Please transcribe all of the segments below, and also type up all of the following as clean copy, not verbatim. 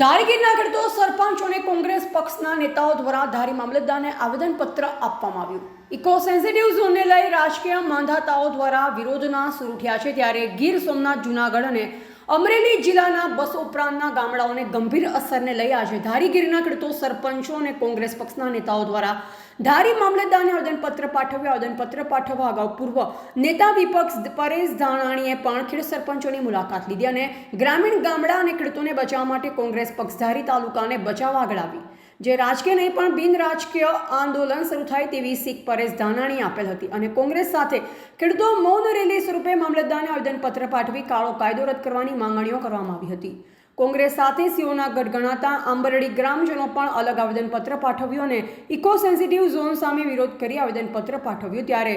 ધારીગીરના ખેડૂતો સરપંચ અને કોંગ્રેસ પક્ષના નેતાઓ દ્વારા ધારી મામલતદારને આવેદનપત્ર આપવામાં આવ્યું। ઇકો સેન્સિટિવ ઝોનને લઈ રાજકીય માંધાતાઓ દ્વારા વિરોધના સૂર ઉઠ્યા છે, ત્યારે ગીર સોમનાથ, જૂનાગઢ અને અમરેલી જિલ્લાના 200 ઉપરાંતના ગામડાઓને ગંભીર અસરને લઈ આજે ધારીગીરના ખેડૂતો, સરપંચો અને કોંગ્રેસ પક્ષના નેતાઓ દ્વારા ધારી મામલતદારને આવેદનપત્ર પાઠવ્યું। આવેદનપત્ર પાઠવવા અગાઉ પૂર્વ નેતા વિપક્ષ પરેશ ધાનાણીએ પણ ખેડૂત સરપંચોની મુલાકાત લીધી અને ગ્રામીણ ગામડા અને ખેડૂતોને બચાવવા માટે કોંગ્રેસ પક્ષ ધારી તાલુકાને બચાવવા આગળ આવી, જે રાજકીય નહીં પણ બિન રાજકીય આંદોલન શરૂ થાય તેવી શીખ પરેશ ધાનાણીએ આપેલ હતી અને કોંગ્રેસ સાથે ખેડૂતો મૌન રેલી સ્વરૂપે મામલતદારને આવેદનપત્ર પાઠવી કાળો કાયદો રદ કરવાની માંગણીઓ કરવામાં આવી હતી। કોંગ્રેસ સાથે સીઓના ગઢ ગણાતા આંબરડી ગ્રામજનો પણ અલગ આવેદનપત્ર પાઠવ્યું અને ઇકો સેન્સિટિવ ઝોન સામે વિરોધ કરી આવેદનપત્ર પાઠવ્યું। ત્યારે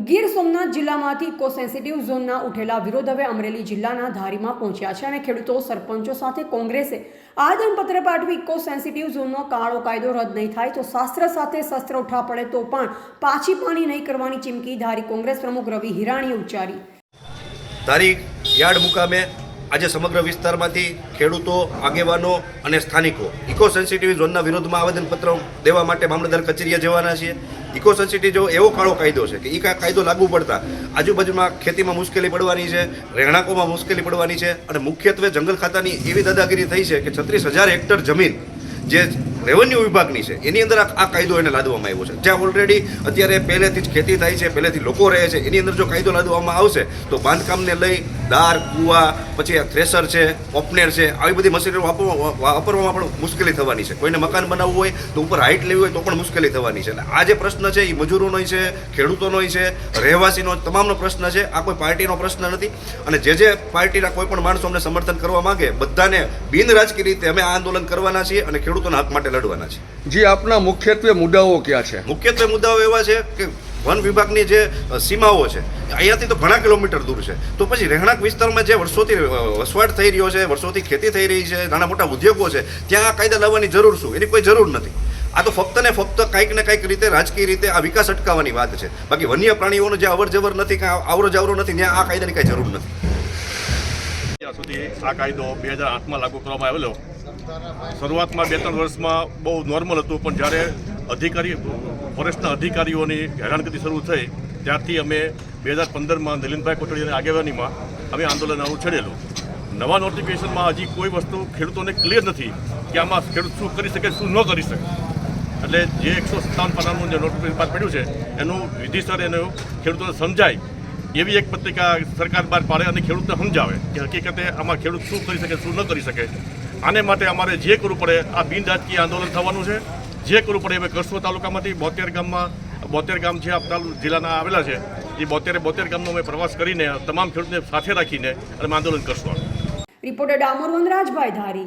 ગીર સોમનાથ જિલ્લામાંથી ઇકો સેન્સિટિવ ઝોનના ઉઠેલા વિરોધ હવે અમરેલી જિલ્લાના ધારીમાં પહોંચ્યા છે અને ખેડૂતો, સરપંચો સાથે કોંગ્રેસે આવેદનપત્ર પાઠવી ઇકો સેન્સિટિવ ઝોનનો કાળો કાયદો રદ નહીં થાય તો શાસ્ત્ર સાથે શસ્ત્ર ઉઠા પડે તો પણ પાછી પાણી નહીં કરવાની ચીમકી ધારી કોંગ્રેસ પ્રમુખ રવિ હિરાણીએ ઉચ્ચારી। ધારી યાર્ડ મુકામે આજે સમગ્ર વિસ્તારમાંથી ખેડૂતો, આગેવાનો અને સ્થાનિકો ઇકો સેન્સિટિવ ઝોનના વિરોધમાં આવેદનપત્ર દેવા માટે મામલતદાર કચેરીએ જવાના છીએ। ઇકો સેન્સિટિવ જો એવો કાળો કાયદો છે કે એ કાયદો લાગુ પડતા આજુબાજુમાં ખેતીમાં મુશ્કેલી પડવાની છે, રહેણાંકોમાં મુશ્કેલી પડવાની છે અને મુખ્યત્વે જંગલ ખાતાની એવી દાદાગીરી થઈ છે કે 36,000 હેક્ટર જમીન જે રેવન્યુ વિભાગની છે એની અંદર આ કાયદો એને લાદવામાં આવ્યો છે, જ્યાં ઓલરેડી અત્યારે પહેલેથી જ ખેતી થાય છે, પહેલેથી લોકો રહે છે, એની અંદર જો કાયદો લાદવામાં આવશે તો બાંધકામને લઈ દાર, કૂવા, પછી થ્રેસર છે, ઓપનેર છે, આવી બધી મશીનરી વાપરવામાં પણ મુશ્કેલી થવાની છે। કોઈને મકાન બનાવવું હોય તો ઉપર હાઇટ લેવી હોય તો પણ મુશ્કેલી થવાની છે। એટલે આ જે પ્રશ્ન છે એ મજૂરોનો છે, ખેડૂતોનો છે, રહેવાસીનો, તમામનો પ્રશ્ન છે। આ કોઈ પાર્ટીનો પ્રશ્ન નથી અને જે પાર્ટીના કોઈ પણ માણસો અમને સમર્થન કરવા માંગે બધાને બિન રાજકીય રીતે અમે આ આંદોલન કરવાના છીએ અને ખેડૂતોના હક માટે લડવાના છે। જી, આપના મુખ્યત્વે મુદ્દાઓ ક્યાં છે? મુખ્યત્વે મુદ્દાઓ એવા છે કે વન વિભાગની જે સીમાઓ છે અહીંયાથી તો ઘણા કિલોમીટર દૂર છે, તો પછી રહેણાંક વિસ્તારમાં જે વર્ષોથી વસવાટ થઈ રહ્યો છે, વર્ષોથી ખેતી થઈ રહી છે, નાના મોટા ઉદ્યોગો છે, ત્યાં આ કાયદા લાવવાની જરૂર શું? એની કોઈ જરૂર નથી। આ તો ફક્ત ને ફક્ત કંઈક ને કંઈક રીતે રાજકીય રીતે આ વિકાસ અટકાવવાની વાત છે, બાકી વન્ય પ્રાણીઓનો જે અવર જવર નથી, કાંઈ આવરો જાવરો નથી, ત્યાં આ કાયદાની કાંઈ જરૂર નથી। ત્યાં સુધી આ કાયદો 2008માં લાગુ કરવામાં આવેલો। શરૂઆતમાં 2-3 વર્ષમાં બહુ નોર્મલ હતું, પણ જ્યારે ફોરેસ્ટના અધિકારીઓની હેરાનગતિ શરૂ થઈ ત્યારથી અમે 2015માં નલિનભાઈ કોટડીની આગેવાનીમાં અમે આંદોલન આવું છેડેલું। નવા નોટિફિકેશનમાં હજી કોઈ વસ્તુ ખેડૂતોને ક્લિયર નથી કે આમાં ખેડૂત શું કરી શકે, શું ન કરી શકે। એટલે જે 157 પાનાનું જે નોટિફિકેશન બહાર પડ્યું છે એનું વિધિસર એનું ખેડૂતોને સમજાય એવી એક પત્રિકા સરકાર બહાર પાડે અને ખેડૂતને સમજાવે કે હકીકતે આમાં ખેડૂત શું કરી શકે, શું ન કરી શકે। આને માટે અમારે જે કરવું પડે આ બિન રાજકીય આંદોલન થવાનું છે। જે કરવું પડે હવે કરસો તાલુકામાંથી 72 ગામ છે આપણા જિલ્લાના આવેલા છે, એ 72 ગામનો અમે પ્રવાસ કરીને તમામ ખેડૂતને સાથે રાખીને અને આંદોલન કરશું। રિપોર્ટર ડામોર વનરાજભાઈ, ધારી।